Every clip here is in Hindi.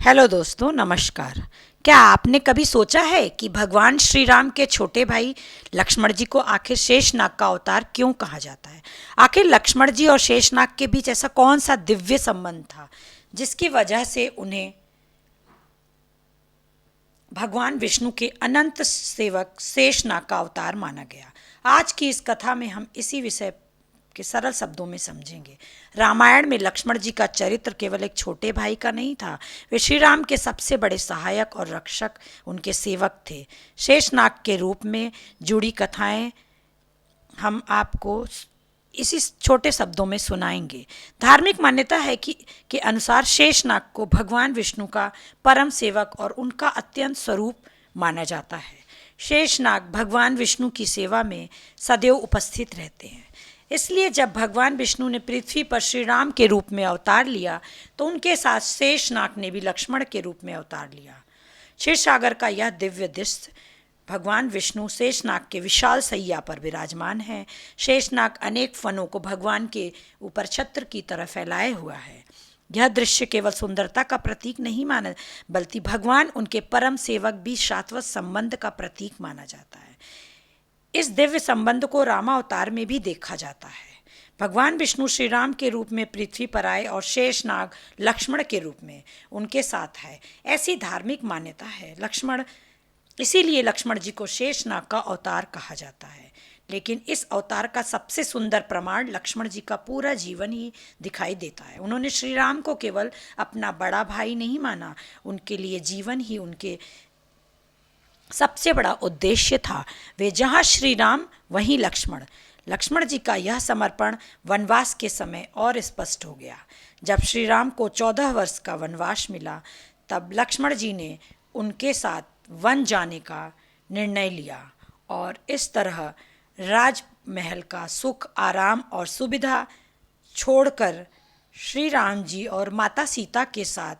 हेलो दोस्तों, नमस्कार। क्या आपने कभी सोचा है कि भगवान श्री राम के छोटे भाई लक्ष्मण जी को आखिर शेषनाग का अवतार क्यों कहा जाता है? आखिर लक्ष्मण जी और शेषनाग के बीच ऐसा कौन सा दिव्य संबंध था जिसकी वजह से उन्हें भगवान विष्णु के अनंत सेवक शेषनाग का अवतार माना गया? आज की इस कथा में हम इसी विषय के सरल शब्दों में समझेंगे। रामायण में लक्ष्मण जी का चरित्र केवल एक छोटे भाई का नहीं था, वे श्री राम के सबसे बड़े सहायक और रक्षक, उनके सेवक थे। शेषनाग के रूप में जुड़ी कथाएं हम आपको इसी छोटे शब्दों में सुनाएंगे। धार्मिक मान्यता है कि के अनुसार शेषनाग को भगवान विष्णु का परम सेवक और उनका अत्यंत स्वरूप माना जाता है। शेषनाग भगवान विष्णु की सेवा में सदैव उपस्थित रहते हैं। इसलिए जब भगवान विष्णु ने पृथ्वी पर श्री राम के रूप में अवतार लिया तो उनके साथ शेषनाग ने भी लक्ष्मण के रूप में अवतार लिया। क्षीर सागर का यह दिव्य दृश्य भगवान विष्णु शेषनाग के विशाल सैया पर विराजमान है। शेषनाग अनेक फनों को भगवान के ऊपर छत्र की तरह फैलाए हुआ है। यह दृश्य केवल सुंदरता का प्रतीक नहीं माना, बल्कि भगवान उनके परम सेवक भी शाश्वत संबंध का प्रतीक माना जाता है। इस दिव्य संबंध को रामावतार में भी देखा जाता है। भगवान विष्णु श्री राम के रूप में पृथ्वी पर आए और शेषनाग लक्ष्मण के रूप में उनके साथ है, ऐसी धार्मिक मान्यता है। इसीलिए लक्ष्मण जी को शेषनाग का अवतार कहा जाता है। लेकिन इस अवतार का सबसे सुंदर प्रमाण लक्ष्मण जी का पूरा जीवन ही दिखाई देता है। उन्होंने श्री राम को केवल अपना बड़ा भाई नहीं माना, उनके लिए जीवन ही उनके सबसे बड़ा उद्देश्य था। वे जहाँ श्री राम वहीं लक्ष्मण। लक्ष्मण जी का यह समर्पण वनवास के समय और स्पष्ट हो गया। जब श्री राम को 14 वर्ष का वनवास मिला, तब लक्ष्मण जी ने उनके साथ वन जाने का निर्णय लिया और इस तरह राजमहल का सुख, आराम और सुविधा छोड़कर श्री राम जी और माता सीता के साथ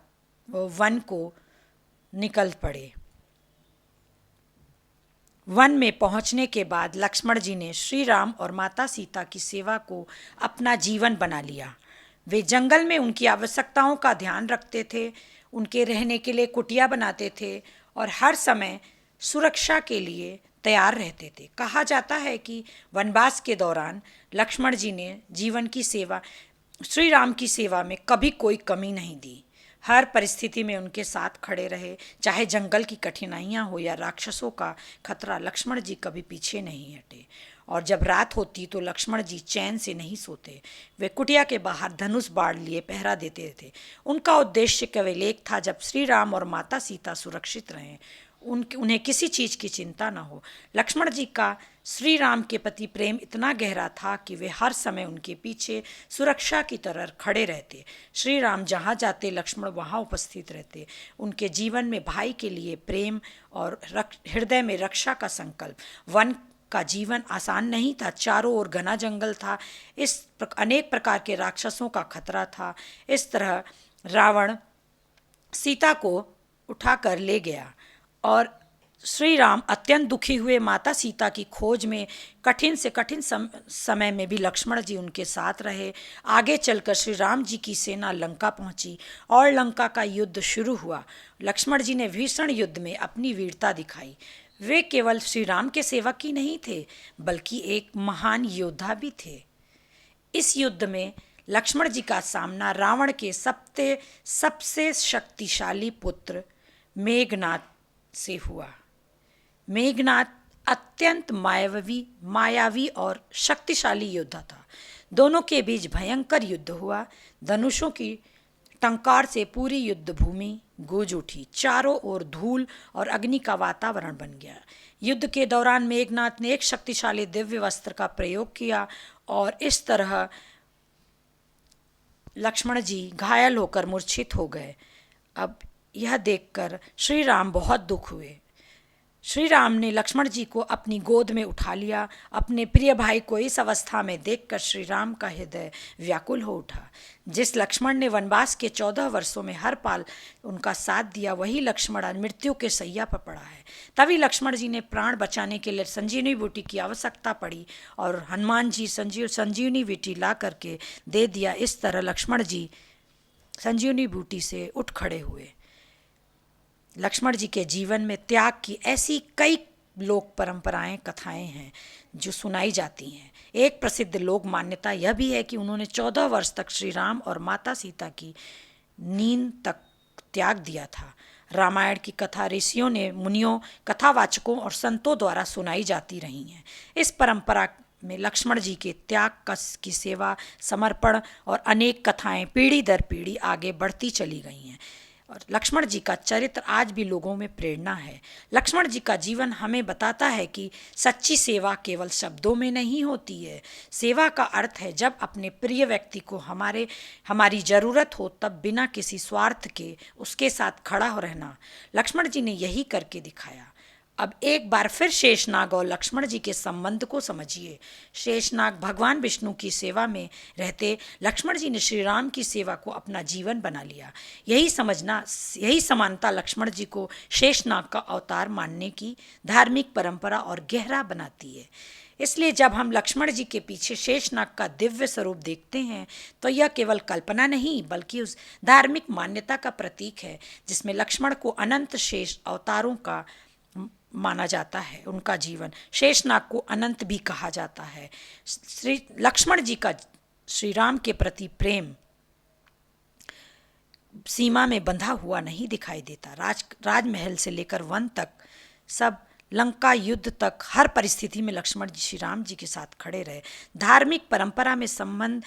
वो वन को निकल पड़े। वन में पहुंचने के बाद लक्ष्मण जी ने श्री राम और माता सीता की सेवा को अपना जीवन बना लिया। वे जंगल में उनकी आवश्यकताओं का ध्यान रखते थे, उनके रहने के लिए कुटिया बनाते थे और हर समय सुरक्षा के लिए तैयार रहते थे। कहा जाता है कि वनवास के दौरान लक्ष्मण जी ने श्री राम की सेवा में कभी कोई कमी नहीं दी। हर परिस्थिति में उनके साथ खड़े रहे, चाहे जंगल की कठिनाइयाँ हो या राक्षसों का खतरा, लक्ष्मण जी कभी पीछे नहीं हटे। और जब रात होती तो लक्ष्मण जी चैन से नहीं सोते। वे कुटिया के बाहर धनुष बाढ़ लिए पहरा देते थे। उनका उद्देश्य केवल एक था, जब श्री राम और माता सीता सुरक्षित रहें, उन्हें किसी चीज़ की चिंता न हो। लक्ष्मण जी का श्री राम के प्रति प्रेम इतना गहरा था कि वे हर समय उनके पीछे सुरक्षा की तरह खड़े रहते। श्री राम जहाँ जाते लक्ष्मण वहाँ उपस्थित रहते। उनके जीवन में भाई के लिए प्रेम और हृदय में रक्षा का संकल्प। वन का जीवन आसान नहीं था, चारों ओर घना जंगल था, अनेक प्रकार के राक्षसों का खतरा था। इस तरह रावण सीता को उठाकर ले गया और श्री राम अत्यंत दुखी हुए। माता सीता की खोज में कठिन से कठिन समय में भी लक्ष्मण जी उनके साथ रहे। आगे चलकर श्री राम जी की सेना लंका पहुंची और लंका का युद्ध शुरू हुआ। लक्ष्मण जी ने भीषण युद्ध में अपनी वीरता दिखाई। वे केवल श्री राम के सेवक ही नहीं थे, बल्कि एक महान योद्धा भी थे। इस युद्ध में लक्ष्मण जी का सामना रावण के सबसे शक्तिशाली पुत्र मेघनाद से हुआ। मेघनाद अत्यंत मायावी और शक्तिशाली योद्धा था। दोनों के बीच भयंकर युद्ध हुआ। धनुषों की टंकार से पूरी युद्ध भूमि गूंज उठी। चारों ओर धूल और अग्नि का वातावरण बन गया। युद्ध के दौरान मेघनाद ने एक शक्तिशाली दिव्य वस्त्र का प्रयोग किया और इस तरह लक्ष्मण जी घायल होकर मूर्छित हो गए। अब यह देखकर श्री राम बहुत दुख हुए। श्री राम ने लक्ष्मण जी को अपनी गोद में उठा लिया। अपने प्रिय भाई को इस अवस्था में देखकर श्री राम का हृदय व्याकुल हो उठा। जिस लक्ष्मण ने वनवास के 14 वर्षों में हर पल उनका साथ दिया, वही लक्ष्मण आज मृत्यु के शैया पर पड़ा है। तभी लक्ष्मण जी ने प्राण बचाने के लिए संजीवनी बूटी की आवश्यकता पड़ी और हनुमान जी संजीवनी बूटी ला करके दे दिया। इस तरह लक्ष्मण जी संजीवनी बूटी से उठ खड़े हुए। लक्ष्मण जी के जीवन में त्याग की ऐसी कई लोक परंपराएं कथाएं हैं जो सुनाई जाती हैं। एक प्रसिद्ध लोक मान्यता यह भी है कि उन्होंने 14 वर्ष तक श्री राम और माता सीता की नींद तक त्याग दिया था। रामायण की कथा ऋषियों ने मुनियों, कथावाचकों और संतों द्वारा सुनाई जाती रही हैं। इस परंपरा में लक्ष्मण जी के त्याग की सेवा, समर्पण और अनेक कथाएं पीढ़ी दर पीढ़ी आगे बढ़ती चली गई हैं। और लक्ष्मण जी का चरित्र आज भी लोगों में प्रेरणा है। लक्ष्मण जी का जीवन हमें बताता है कि सच्ची सेवा केवल शब्दों में नहीं होती है। सेवा का अर्थ है जब अपने प्रिय व्यक्ति को हमारी ज़रूरत हो तब बिना किसी स्वार्थ के उसके साथ खड़ा हो रहना। लक्ष्मण जी ने यही करके दिखाया। अब एक बार फिर शेषनाग और लक्ष्मण जी के संबंध को समझिए। शेषनाग भगवान विष्णु की सेवा में रहते लक्ष्मण जी ने श्री राम की सेवा को अपना जीवन बना लिया। यही समानता लक्ष्मण जी को शेषनाग का अवतार मानने की धार्मिक परंपरा और गहरा बनाती है। इसलिए जब हम लक्ष्मण जी के पीछे शेषनाग का दिव्य स्वरूप देखते हैं तो यह केवल कल्पना नहीं बल्कि उस धार्मिक मान्यता का प्रतीक है जिसमें लक्ष्मण को अनंत शेष अवतारों का माना जाता है। उनका जीवन शेषनाग को अनंत भी कहा जाता है। श्री लक्ष्मण जी का श्री राम के प्रति प्रेम सीमा में बंधा हुआ नहीं दिखाई देता। राजमहल से लेकर वन तक, सब लंका युद्ध तक, हर परिस्थिति में लक्ष्मण जी श्री राम जी के साथ खड़े रहे। धार्मिक परंपरा में संबंध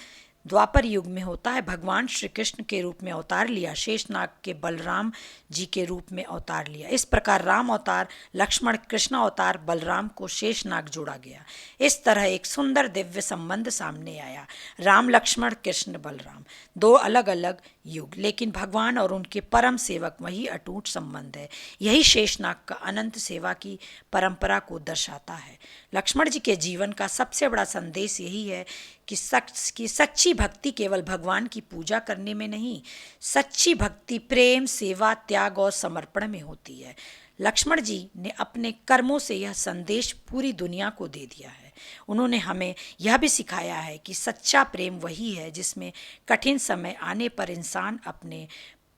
द्वापर युग में होता है। भगवान श्री कृष्ण के रूप में अवतार लिया, शेषनाग के बलराम जी के रूप में अवतार लिया। इस प्रकार राम अवतार, लक्ष्मण, कृष्ण अवतार, बलराम को शेषनाग जोड़ा गया। इस तरह एक सुंदर दिव्य संबंध सामने आया। राम, लक्ष्मण, कृष्ण, बलराम, दो अलग अलग युग, लेकिन भगवान और उनके परम सेवक वही अटूट संबंध है। यही शेषनाग का अनंत सेवा की परंपरा को दर्शाता है। लक्ष्मण जी के जीवन का सबसे बड़ा संदेश यही है कि सच्ची भक्ति केवल भगवान की पूजा करने में नहीं, सच्ची भक्ति प्रेम, सेवा, त्याग और समर्पण में होती है। लक्ष्मण जी ने अपने कर्मों से यह संदेश पूरी दुनिया को दे दिया है। उन्होंने हमें यह भी सिखाया है कि सच्चा प्रेम वही है जिसमें कठिन समय आने पर इंसान अपने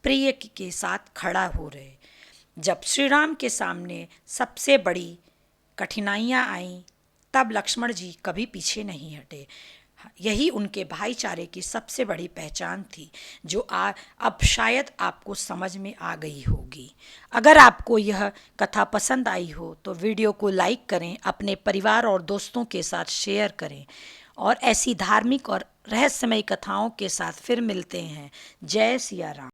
प्रिय के साथ खड़ा हो रहे। जब श्री राम के सामने सबसे बड़ी कठिनाइयाँ आईं तब लक्ष्मण जी कभी पीछे नहीं हटे। यही उनके भाईचारे की सबसे बड़ी पहचान थी जो अब शायद आपको समझ में आ गई होगी। अगर आपको यह कथा पसंद आई हो तो वीडियो को लाइक करें, अपने परिवार और दोस्तों के साथ शेयर करें और ऐसी धार्मिक और रहस्यमयी कथाओं के साथ फिर मिलते हैं। जय सिया राम।